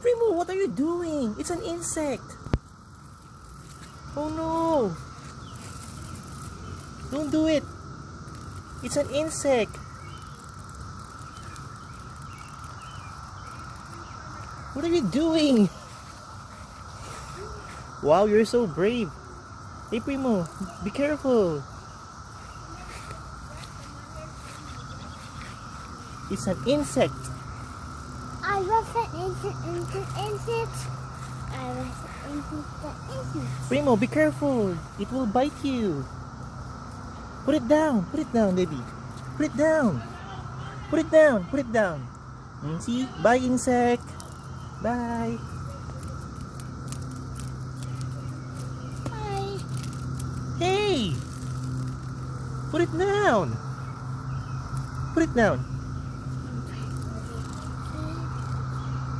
Primo, what are you doing? It's an insect. Oh no. Don't do it. It's an insect. What are you doing? Wow, you're so brave. Hey Primo, be careful. It's an insect. I was an insect. I was an insect. Primo, be careful. It will bite you. Put it down. Put it down, baby. Put it down. Put it down. Put it down. See? Bye, insect. Bye. Bye. Hey! Put it down. Put it down.